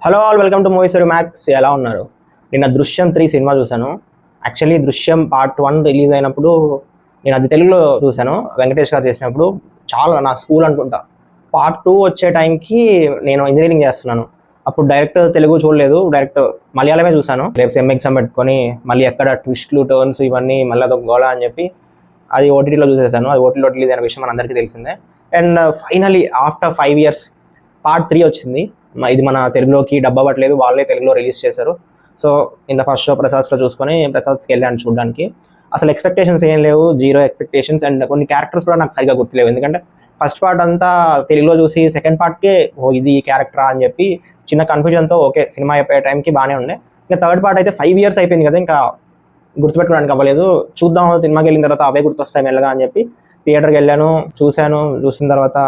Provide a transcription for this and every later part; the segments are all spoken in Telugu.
Hello all, welcome to movie story max. ఎలా ఉన్నారు? నిన్న దృశ్యం 3 సినిమా చూశాను. యాక్చువల్లీ దృశ్యం పార్ట్ 1 రిలీజ్ అయినప్పుడు నేను అది తెలుగులో చూశాను, వెంకటేష్ గారు చేసినప్పుడు. చాలా నా స్కూల్ అనుకుంటా. పార్ట్ 2 వచ్చే టైంకి నేను ఇంజనీరింగ్ చేస్తున్నాను. అప్పుడు డైరెక్ట్ తెలుగు చూడలేదు, డైరెక్ట్ మలయాళమే చూశాను. రేపు సెమ్ ఎగ్జామ్ పెట్టుకొని మళ్ళీ ఎక్కడ ట్విస్ట్లు టర్న్స్ ఇవన్నీ మళ్ళీ అదొక గోళ అని చెప్పి అది ఓటీటీలో చూసేసాను. అది ఓటీటీలో రిలీజ్ అయిన విషయం మనందరికీ తెలిసిందే. And finally after 5 years part 3 వచ్చింది. ఇది మన తెలుగులోకి డబ్బు అవ్వట్లేదు, వాళ్ళే తెలుగులో రిలీజ్ చేశారు. సో నిన్న ఫస్ట్ షో ప్రసాద్లో చూసుకొని ప్రసాద్కి వెళ్ళాను చూడడానికి. అసలు ఎక్స్పెక్టేషన్స్ ఏం లేవు, జీరో ఎక్స్పెక్టేషన్స్. అండ్ కొన్ని క్యారెక్టర్స్ కూడా నాకు సరిగా గుర్తులేవు, ఎందుకంటే ఫస్ట్ పార్ట్ అంతా తెలుగులో చూసి సెకండ్ పార్ట్కే ఇది క్యారెక్టరా అని చెప్పి చిన్న కన్ఫ్యూజన్తో ఓకే సినిమా అయిపోయే టైంకి బాగానే ఉండే. ఇంకా థర్డ్ పార్ట్ అయితే 5 years అయిపోయింది కదా, ఇంకా గుర్తుపెట్టుకోవడానికి అవ్వలేదు. చూద్దాం సినిమాకి వెళ్ళిన తర్వాత అవే గుర్తొస్తాయి మెల్లగా అని చెప్పి థియేటర్కి వెళ్ళాను, చూసిన తర్వాత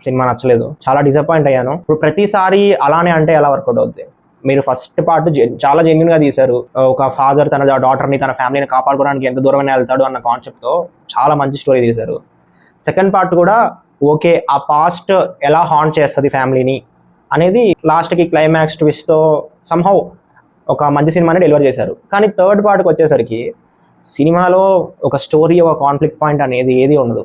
సినిమా నచ్చలేదు, చాలా డిసప్పాయింట్ అయ్యాను. ఇప్పుడు ప్రతిసారి అలానే అంటే ఎలా వర్కౌట్ అవుతుంది? మీరు ఫస్ట్ పార్ట్ చాలా జెన్యున్గా తీశారు. ఒక ఫాదర్ తన డాటర్ని తన ఫ్యామిలీని కాపాడుకోవడానికి ఎంత దూరమైనా వెళ్తాడు అన్న కాన్సెప్ట్తో చాలా మంచి స్టోరీ తీశారు. సెకండ్ పార్ట్ కూడా ఓకే, ఆ పాస్ట్ ఎలా హాంట్ చేస్తుంది ఫ్యామిలీని అనేది లాస్ట్కి క్లైమాక్స్ ట్విస్ట్తో సంహౌ ఒక మంచి సినిమాని డెలివర్ చేశారు. కానీ థర్డ్ పార్ట్కి వచ్చేసరికి సినిమాలో ఒక స్టోరీ, ఒక కాన్ఫ్లిక్ట్ పాయింట్ అనేది ఏది ఉండదు.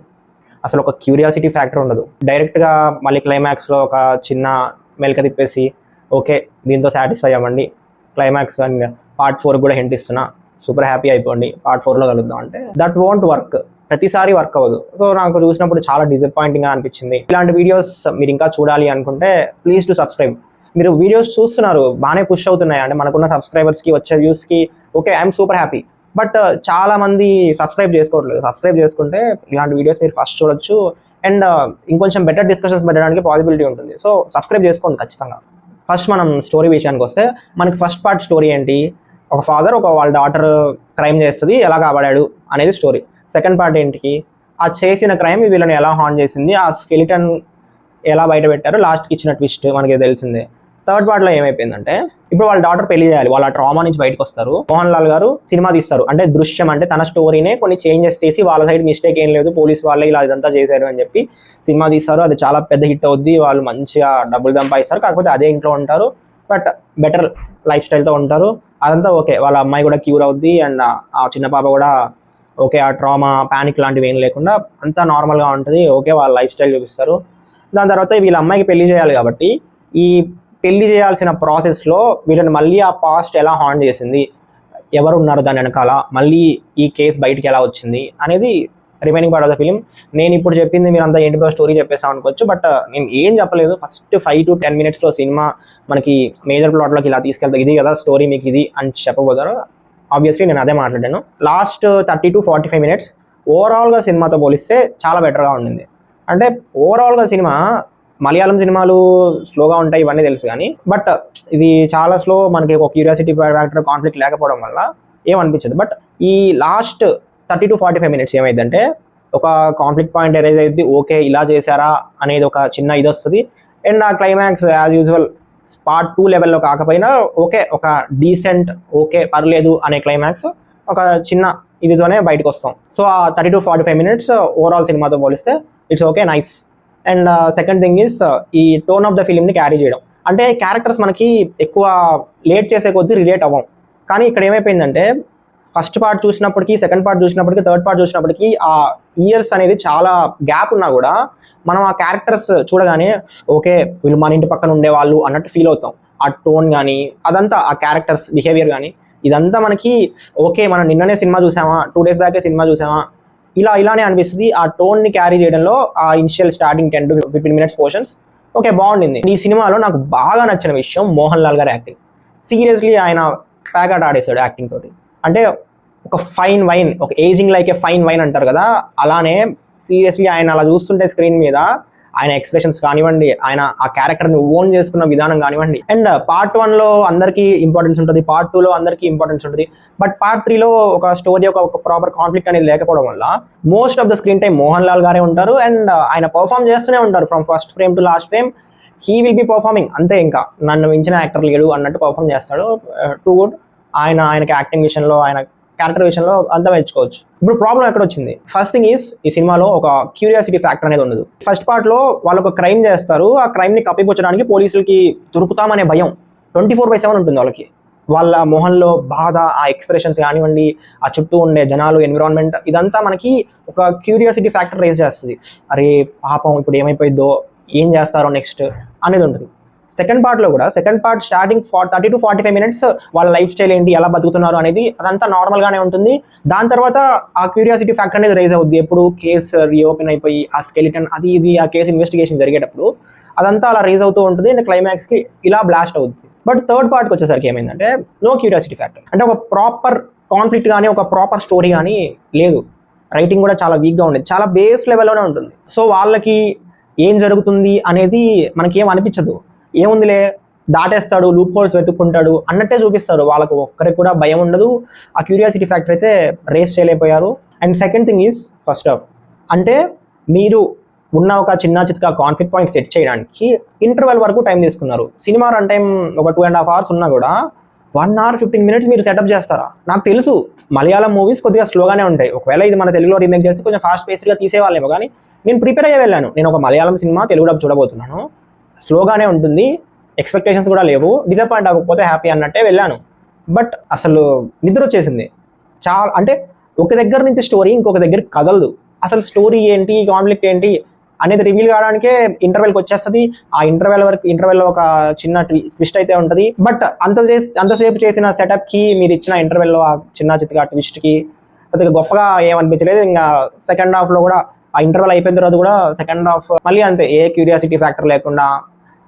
అసలు ఒక క్యూరియాసిటీ ఫ్యాక్టర్ ఉండదు. డైరెక్ట్గా మళ్ళీ క్లైమాక్స్లో ఒక చిన్న మెలక తిప్పేసి ఓకే దీంతో సాటిస్ఫై అవ్వండి, క్లైమాక్స్ అండ్ పార్ట్ 4 కూడా హింట్ ఇస్తున్నా, సూపర్ హ్యాపీ అయిపోండి, పార్ట్ 4లో కలుద్దాం అంటే దట్ వోంట్ వర్క్. ప్రతిసారి వర్క్ అవ్వదు. సో నాకు చూసినప్పుడు చాలా డిసప్పాయింటింగ్గా అనిపించింది. ఇలాంటి వీడియోస్ మీరు ఇంకా చూడాలి అనుకుంటే ప్లీజ్ టు సబ్స్క్రైబ్. మీరు వీడియోస్ చూస్తున్నారు, బాగానే పుష్ అవుతున్నాయి, అంటే మనకున్న సబ్స్క్రైబర్స్కి వచ్చే వ్యూస్కి okay I'm super happy. But చాలా మంది సబ్స్క్రైబ్ చేసుకోవట్లేదు. సబ్స్క్రైబ్ చేసుకుంటే ఇలాంటి వీడియోస్ మీరు ఫస్ట్ చూడొచ్చు అండ్ ఇంకొంచెం బెటర్ డిస్కషన్స్ పెట్టడానికి పాసిబిలిటీ ఉంటుంది. సో సబ్స్క్రైబ్ చేసుకోండి ఖచ్చితంగా. ఫస్ట్ మనం స్టోరీ విషయానికి వస్తే, మనకి ఫస్ట్ పార్ట్ స్టోరీ ఏంటి? ఒక ఫాదర్ వాళ్ళ డాటర్ క్రైమ్ చేస్తుంది, ఎలా కాపాడాడు అనేది స్టోరీ. సెకండ్ పార్ట్ ఏంటికి? ఆ చేసిన క్రైమ్ వీళ్ళని ఎలా హార్న్ చేసింది, ఆ స్కెలిటన్ ఎలా బయట పెట్టారు, లాస్ట్కి ఇచ్చిన ట్విస్ట్ మనకి తెలిసిందే. థర్డ్ పార్ట్లో ఏమైపోయిందంటే, ఇప్పుడు వాళ్ళ డాటర్ పెళ్లి చేయాలి, వాళ్ళ ట్రామా నుంచి బయటకు వస్తారు. మోహన్ లాల్ గారు సినిమా తీస్తారు, అంటే దృశ్యం అంటే తన స్టోరీనే కొన్ని చేంజెస్ చేసి వాళ్ళ సైడ్ మిస్టేక్ ఏం లేదు, పోలీస్ వాళ్ళే ఇలా ఇదంతా చేశారు అని చెప్పి సినిమా తీస్తారు. అది చాలా పెద్ద హిట్ అవుద్ది, వాళ్ళు మంచిగా డబ్బులు సంపాదిస్తారు. కాకపోతే అదే ఇంట్లో ఉంటారు, బట్ బెటర్ లైఫ్ స్టైల్తో ఉంటారు. అదంతా ఓకే, వాళ్ళ అమ్మాయి కూడా క్యూర్ అవుద్ది అండ్ ఆ చిన్న పాప కూడా ఓకే, ఆ ట్రామా ప్యానిక్ లాంటివి ఏం లేకుండా అంతా నార్మల్గా ఉంటుంది. ఓకే, వాళ్ళ లైఫ్ స్టైల్ చూపిస్తారు. దాని తర్వాత వీళ్ళ అమ్మాయికి పెళ్లి చేయాలి కాబట్టి ఈ పెళ్లి చేయాల్సిన ప్రాసెస్లో వీళ్ళని మళ్ళీ ఆ పాస్ట్ ఎలా హాంట్ చేసింది, ఎవరు ఉన్నారు దాని వెనకాల, మళ్ళీ ఈ కేసు బయటికి ఎలా వచ్చింది అనేది remaining part of the film. నేను ఇప్పుడు చెప్పింది మీరు అంతా ఏంటి స్టోరీ చెప్పేసాం అనుకోవచ్చు, బట్ నేను ఏం చెప్పలేదు. ఫస్ట్ 5 to 10 minutesలో సినిమా మనకి మేజర్ ప్లాట్లోకి ఇలా తీసుకెళ్తా, ఇది కదా స్టోరీ మీకు ఇది అని చెప్పబోతారు. ఆబ్వియస్లీ నేను అదే మాట్లాడాను. లాస్ట్ 30 to 45 minutes ఓవరాల్గా సినిమాతో పోలిస్తే చాలా బెటర్గా ఉండింది. అంటే ఓవరాల్గా సినిమా, మలయాళం సినిమాలు స్లోగా ఉంటాయి ఇవన్నీ తెలుసు, కానీ బట్ ఇది చాలా స్లో. మనకి ఒక క్యూరియాసిటీ ఫ్యాక్టర్, కాన్ఫ్లిక్ట్ లేకపోవడం వల్ల ఏమనిపించదు. బట్ ఈ లాస్ట్ 30 to 45 minutes ఏమైందంటే ఒక కాన్ఫ్లిక్ట్ పాయింట్ ఎరేజ్ అయ్యింది. ఓకే ఇలా చేశారా అనేది ఒక చిన్న ఇది వస్తుంది. అండ్ ఆ క్లైమాక్స్ యాజ్ యూజువల్ పార్ట్ 2 లెవెల్లో కాకపోయినా ఓకే, ఒక డీసెంట్ ఓకే పర్లేదు అనే క్లైమాక్స్ ఒక చిన్న ఇదితోనే బయటకు వస్తాం. సో ఆ 30 to 45 minutes ఓవరాల్ సినిమాతో పోలిస్తే it's okay, nice. And second thing is ఈ టోన్ ఆఫ్ ద ఫిలింని క్యారీ చేయడం. అంటే క్యారెక్టర్స్ మనకి ఎక్కువ లేట్ చేసే కొద్దీ రిలేట్ అవ్వం. కానీ ఇక్కడ ఏమైపోయిందంటే ఫస్ట్ పార్ట్ చూసినప్పటికీ, సెకండ్ పార్ట్ చూసినప్పటికీ, థర్డ్ పార్ట్ చూసినప్పటికీ ఆ ఇయర్స్ అనేది చాలా గ్యాప్ ఉన్నా కూడా మనం ఆ క్యారెక్టర్స్ చూడగానే ఓకే వీళ్ళు మన ఇంటి పక్కన ఉండేవాళ్ళు అన్నట్టు ఫీల్ అవుతాం. ఆ టోన్ కానీ అదంతా, ఆ క్యారెక్టర్స్ బిహేవియర్ కానీ ఇదంతా మనకి ఓకే మనం నిన్ననే సినిమా చూసామా, 2 days బ్యాకే సినిమా చూసామా, ఇలానే అనిపిస్తుంది. ఆ టోన్ని క్యారీ చేయడంలో ఆ initial starting 10 to 15 minutes portions okay బాగుండింది. ఈ సినిమాలో నాకు బాగా నచ్చిన విషయం మోహన్ లాల్ గారి యాక్టింగ్. సీరియస్లీ ఆయన ప్యాకెట్ ఆడేశాడు యాక్టింగ్ తోటి. అంటే ఒక ఫైన్ వైన్, ఒక ఏజింగ్ లైక్ ఏ ఫైన్ వైన్ అంటారు కదా, అలానే సీరియస్లీ ఆయన అలా చూస్తుంటే స్క్రీన్ మీద ఆయన ఎక్స్ప్రెషన్స్ కానివ్వండి, ఆయన ఆ క్యారెక్టర్ని ఓన్ చేసుకున్న విధానం కానివ్వండి. అండ్ పార్ట్ 1లో అందరికీ ఇంపార్టెన్స్ ఉంటుంది, పార్ట్ 2లో అందరికీ ఇంపార్టెన్స్ ఉంటుంది, బట్ పార్ట్ 3లో ఒక స్టోరీ, ఒక ప్రాపర్ కాన్ఫ్లిక్ట్ అనేది లేకపోవడం వల్ల most of the screen time Mohan Lal గారే ఉంటారు. అండ్ ఆయన పర్ఫామ్ చేస్తూనే ఉంటారు from first frame to last frame. He will be performing, అంతే, ఇంకా నన్ను మించిన యాక్టర్ లేడు అన్నట్టు పర్ఫామ్ చేస్తాడు. Too good. ఆయనకి యాక్టింగ్ విషయంలో, ఆయన క్యారెక్టర్ విషయంలో అంతా మెచ్చుకోవచ్చు. ఇప్పుడు ప్రాబ్లం ఎక్కడ వచ్చింది? ఫస్ట్ థింగ్ ఈస్ ఈ సినిమాలో ఒక క్యూరియాసిటీ ఫ్యాక్టర్ అనేది ఉండదు. ఫస్ట్ పార్ట్లో వాళ్ళు ఒక క్రైమ్ చేస్తారు, ఆ క్రైమ్ని కప్పిపుచ్చడానికి పోలీసులకి దొరుకుతామనే భయం. 24/7 ఉంటుంది వాళ్ళకి. వాళ్ళ మొహంలో బాధ, ఆ ఎక్స్ప్రెషన్స్ కానివ్వండి, ఆ చుట్టూ ఉండే జనాలు, ఎన్విరాన్మెంట్, ఇదంతా మనకి ఒక క్యూరియాసిటీ ఫ్యాక్టర్ రేజ్ చేస్తుంది. అరే పాపం ఇప్పుడు ఏమైపోయిద్దో, ఏం చేస్తారో నెక్స్ట్ అనేది ఉంటుంది. Second part starting 30 to 45 minutes వాళ్ళ లైఫ్ స్టైల్ ఏంటి, ఎలా బతుకుతున్నారు అనేది అదంతా నార్మల్గానే ఉంటుంది. దాని తర్వాత ఆ క్యూరియాసిటీ ఫ్యాక్టర్ అనేది రైజ్ అవుద్ది. ఎప్పుడు కేసు రీఓపెన్ అయిపోయి ఆ స్కెలిటన్ అది ఇది ఆ కేసు ఇన్వెస్టిగేషన్ జరిగేటప్పుడు అదంతా అలా రైజ్ అవుతూ ఉంటుంది అండ్ క్లైమాక్స్కి ఇలా బ్లాస్ట్ అవుతుంది. బట్ థర్డ్ పార్ట్కి వచ్చేసరికి ఏమైందంటే నో క్యూరియాసిటీ ఫ్యాక్టర్. అంటే ఒక ప్రాపర్ కాన్ఫ్లిక్ట్ కానీ ఒక ప్రాపర్ స్టోరీ కానీ లేదు. రైటింగ్ కూడా చాలా వీక్గా ఉండేది, చాలా బేస్ లెవెల్లోనే ఉంటుంది. సో వాళ్ళకి ఏం జరుగుతుంది అనేది మనకి ఏం అనిపించదు. ఏముందిలే దాటేస్తాడు, లూప్ హోల్స్ వెతుక్కుంటాడు అన్నట్టే చూపిస్తారు. వాళ్ళకు ఒక్కరికి కూడా భయం ఉండదు. ఆ క్యూరియాసిటీ ఫ్యాక్టర్ అయితే రేస్ చేయలేకపోయారు. And second thing is first of అంటే మీరు ఉన్న ఒక చిన్న చిత్కా కాన్ఫ్లిక్ట్ పాయింట్ సెట్ చేయడానికి ఇంటర్వెల్ వరకు టైం తీసుకున్నారు. సినిమా రన్ టైం ఒక 2.5 hours ఉన్నా కూడా 1 hour 15 minutes మీరు సెటప్ చేస్తారా? నాకు తెలుసు మలయాళం మూవీస్ కొద్దిగా స్లోగానే ఉంటాయి. ఒకవేళ ఇది మన తెలుగులో రీమేక్ చేస్తే కొంచెం ఫాస్ట్ పేస్డ్గా తీసేవాళ్ళేమో, కానీ నేను ప్రిపేర్ అయ్యే వెళ్ళాను. నేను ఒక మలయాళం సినిమా తెలుగు డబ్ చూడబోతున్నాను, స్లోగానే ఉంటుంది, ఎక్స్పెక్టేషన్స్ కూడా లేవు, డిసప్పాయింట్ అవ్వకపోతే హ్యాపీ అన్నట్టే వెళ్ళాను. బట్ అసలు నిద్ర వచ్చేసింది చాలా. అంటే ఒక దగ్గర నుంచి స్టోరీ ఇంకొక దగ్గర కదలదు. అసలు స్టోరీ ఏంటి, కాన్ఫ్లిక్ట్ ఏంటి అనేది రివీల్ కావడానికే ఇంటర్వెల్కి వచ్చేస్తుంది. ఆ ఇంటర్వెల్లో ఒక చిన్న ట్విస్ట్ అయితే ఉంటుంది. బట్ అంతసేపు చేసిన సెటప్కి మీరు ఇచ్చిన ఇంటర్వెల్లో ఆ చిన్న చిత్తుగా ట్విస్ట్కి పెద్దగా గొప్పగా ఏమనిపించలేదు. ఇంకా సెకండ్ హాఫ్లో కూడా ఆ ఇంటర్వెల్ అయిపోయిన తర్వాత కూడా సెకండ్ హాఫ్ మళ్ళీ అంతే, ఏ క్యూరియాసిటీ ఫ్యాక్టర్ లేకుండా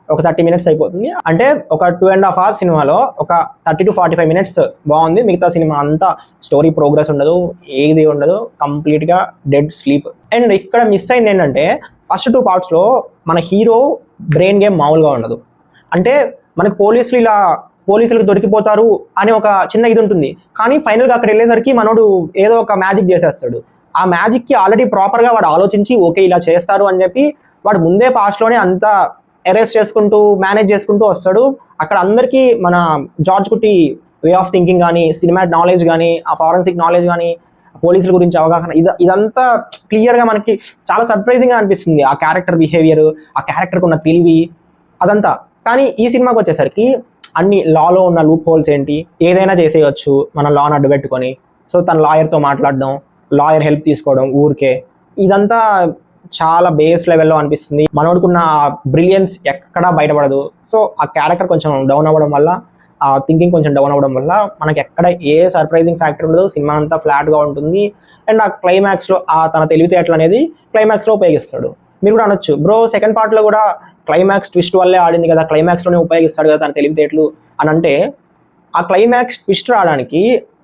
ఒక 30 minutes అయిపోతుంది. అంటే ఒక 2.5 hours సినిమాలో ఒక 30 to 45 minutes బాగుంది. మిగతా సినిమా అంతా స్టోరీ ప్రోగ్రెస్ ఉండదు, ఏది ఉండదు, కంప్లీట్గా డెడ్ స్లీప్. అండ్ ఇక్కడ మిస్ అయింది ఏంటంటే ఫస్ట్ 2 partsలో మన హీరో బ్రెయిన్ గేమ్ మామూలుగా ఉండదు. అంటే మనకు పోలీసులకు దొరికిపోతారు అని ఒక చిన్న ఇది ఉంటుంది, కానీ ఫైనల్గా అక్కడ వెళ్ళేసరికి మనోడు ఏదో ఒక మ్యాజిక్ చేసేస్తాడు. ఆ మ్యాజిక్కి ఆల్రెడీ ప్రాపర్గా వాడు ఆలోచించి ఓకే ఇలా చేస్తారు అని చెప్పి వాడు ముందే పాస్ట్లోనే అంతా ఎరేస్ చేసుకుంటూ మేనేజ్ చేసుకుంటూ వస్తాడు. అక్కడ అందరికీ మన జార్జ్ కుట్టి వే ఆఫ్ థింకింగ్ కానీ, సినిమాటిక్ నాలెడ్జ్ కానీ, ఆ ఫారెన్సిక్ నాలెడ్జ్ కానీ, పోలీసుల గురించి అవగాహన, ఇదంతా క్లియర్గా మనకి చాలా సర్ప్రైజింగ్గా అనిపిస్తుంది. ఆ క్యారెక్టర్ బిహేవియర్, ఆ క్యారెక్టర్కి ఉన్న తెలివి అదంతా. కానీ ఈ సినిమాకి వచ్చేసరికి అన్ని లాలో ఉన్న లూప్ హోల్స్ ఏంటి, ఏదైనా చేసేయచ్చు మనం లాను అడ్డు పెట్టుకొని. సో తన లాయర్తో మాట్లాడడం, లాయర్ హెల్ప్ తీసుకోవడం ఊరికే, ఇదంతా చాలా బేస్ లెవెల్లో అనిపిస్తుంది. మనోడుకున్న బ్రిలియన్స్ ఎక్కడా బయటపడదు. సో ఆ క్యారెక్టర్ కొంచెం డౌన్ అవ్వడం వల్ల, ఆ థింకింగ్ కొంచెం డౌన్ అవ్వడం వల్ల మనకి ఎక్కడ ఏ సర్ప్రైజింగ్ ఫ్యాక్టర్ ఉండదు. సినిమా అంతా ఫ్లాట్గా ఉంటుంది. అండ్ ఆ క్లైమాక్స్లో ఆ తన తెలివితేటలు అనేది క్లైమాక్స్లో ఉపయోగిస్తాడు. మీరు కూడా అనొచ్చు, బ్రో సెకండ్ పార్ట్లో కూడా క్లైమాక్స్ ట్విస్ట్ వల్లే ఆడింది కదా, క్లైమాక్స్లోనే ఉపయోగిస్తాడు కదా తన తెలివితేటలు అని అంటే, ఆ క్లైమాక్స్ ట్విస్ట్ రావడానికి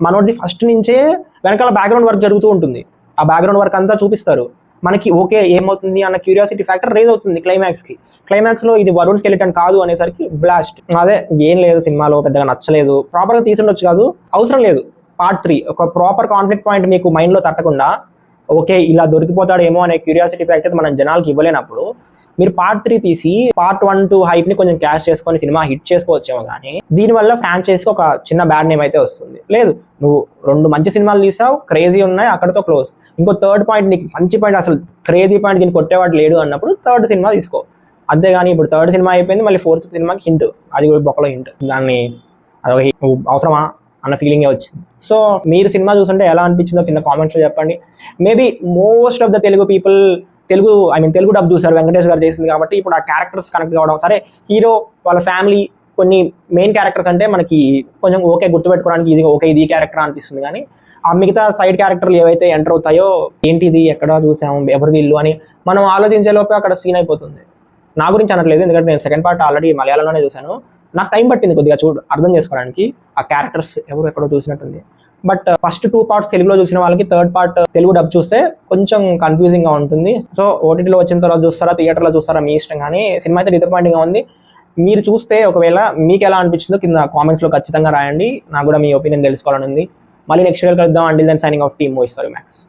మనోడిది ఫస్ట్ నుంచే వెనకాల బ్యాక్గ్రౌండ్ వర్క్ జరుగుతూ ఉంటుంది. ఆ బ్యాక్గ్రౌండ్ వర్క్ అంతా చూపిస్తారు మనకి. ఓకే ఏమవుతుంది అన్న క్యూరియాసిటీ ఫ్యాక్టర్ రేజ్ అవుతుంది క్లైమాక్స్లో ఇది వరుణ్ స్కెలిటన్ కాదు అనేసరికి బ్లాస్ట్. అదే ఏం లేదు, సినిమాలో పెద్దగా నచ్చలేదు, ప్రాపర్గా తీసుండొచ్చు కాదు, అవసరం లేదు. పార్ట్ 3 ఒక ప్రాపర్ కాన్ఫ్లిక్ట్ పాయింట్ మీకు మైండ్లో తట్టకుండా ఓకే ఇలా దొరికిపోతాడేమో అనే క్యూరియాసిటీ ఫ్యాక్టర్ మనం జనాలకి ఇవ్వలేనప్పుడు మీరు పార్ట్ 3 తీసి పార్ట్ 1, 2 హైప్ని కొంచెం క్యాష్ చేసుకొని సినిమా హిట్ చేసుకోవచ్చేమో, కానీ దీనివల్ల ఫ్రాంచైజీకి ఒక చిన్న బ్యాడ్ నేమ్ అయితే వస్తుంది. లేదు, నువ్వు 2 మంచి సినిమాలు తీసావు, క్రేజీ ఉన్నాయి, అక్కడతో క్లోజ్. ఇంకో థర్డ్ పాయింట్ నీకు మంచి పాయింట్, అసలు క్రేజీ పాయింట్ దీన్ని కొట్టేవాడు లేడు అన్నప్పుడు థర్డ్ సినిమా తీసుకో. అంతేగాని ఇప్పుడు థర్డ్ సినిమా అయిపోయింది, మళ్ళీ ఫోర్త్ సినిమాకి హింట్, అది కూడా బొక్కలో హింట్, దాన్ని అదొక అవసరమా అన్న ఫీలింగే వచ్చింది. సో మీరు సినిమా చూస్తుంటే ఎలా అనిపించిందో కింద కామెంట్స్లో చెప్పండి. Maybe most of the Telugu people Telugu dub చూసారు, వెంకటేష్ గారు చేసింది కాబట్టి ఇప్పుడు ఆ క్యారెక్టర్స్ కనెక్ట్ కావడం, సరే హీరో వాళ్ళ ఫ్యామిలీ కొన్ని మెయిన్ క్యారెక్టర్స్ అంటే మనకి కొంచెం ఓకే గుర్తుపెట్టుకోవడానికి ఈజీగా ఓకే ఇది క్యారెక్టర్ అనిపిస్తుంది, కానీ ఆ మిగతా సైడ్ క్యారెక్టర్లు ఏవైతే ఎంటర్ అవుతాయో ఏంటిది ఎక్కడ చూసాము ఎవరు వీళ్ళు అని మనం ఆలోచించేలోపే అక్కడ సీన్ అయిపోతుంది. నా గురించి అనట్లేదు, ఎందుకంటే నేను సెకండ్ పార్ట్ ఆల్రెడీ మలయాళంలోనే చూశాను. నాకు టైం పట్టింది కొద్దిగా అర్థం చేసుకోవడానికి ఆ క్యారెక్టర్స్ ఎవరు ఎక్కడో చూసినట్టుంది. బట్ ఫస్ట్ 2 parts తెలుగులో చూసిన వాళ్ళకి థర్డ్ పార్ట్ తెలుగు డబ్ చూస్తే కొంచెం కన్ఫ్యూజింగ్గా ఉంటుంది. సో ఓటీటీలో వచ్చిన తర్వాత చూస్తారా, థియేటర్లో చూస్తారా మీ ఇష్టం, కానీ సినిమా అయితే డిసప్పాయింటింగ్గా ఉంది. మీరు చూస్తే ఒకవేళ మీకు ఎలా అనిపించిందో కింద కామెంట్స్లో ఖచ్చితంగా రాయండి. నాకు కూడా మీ ఒపీనియన్ తెలుసుకోవాలని ఉంది. మళ్ళీ నెక్స్ట్ వీడియో కలుద్దాం. Until then signing off team movies for max.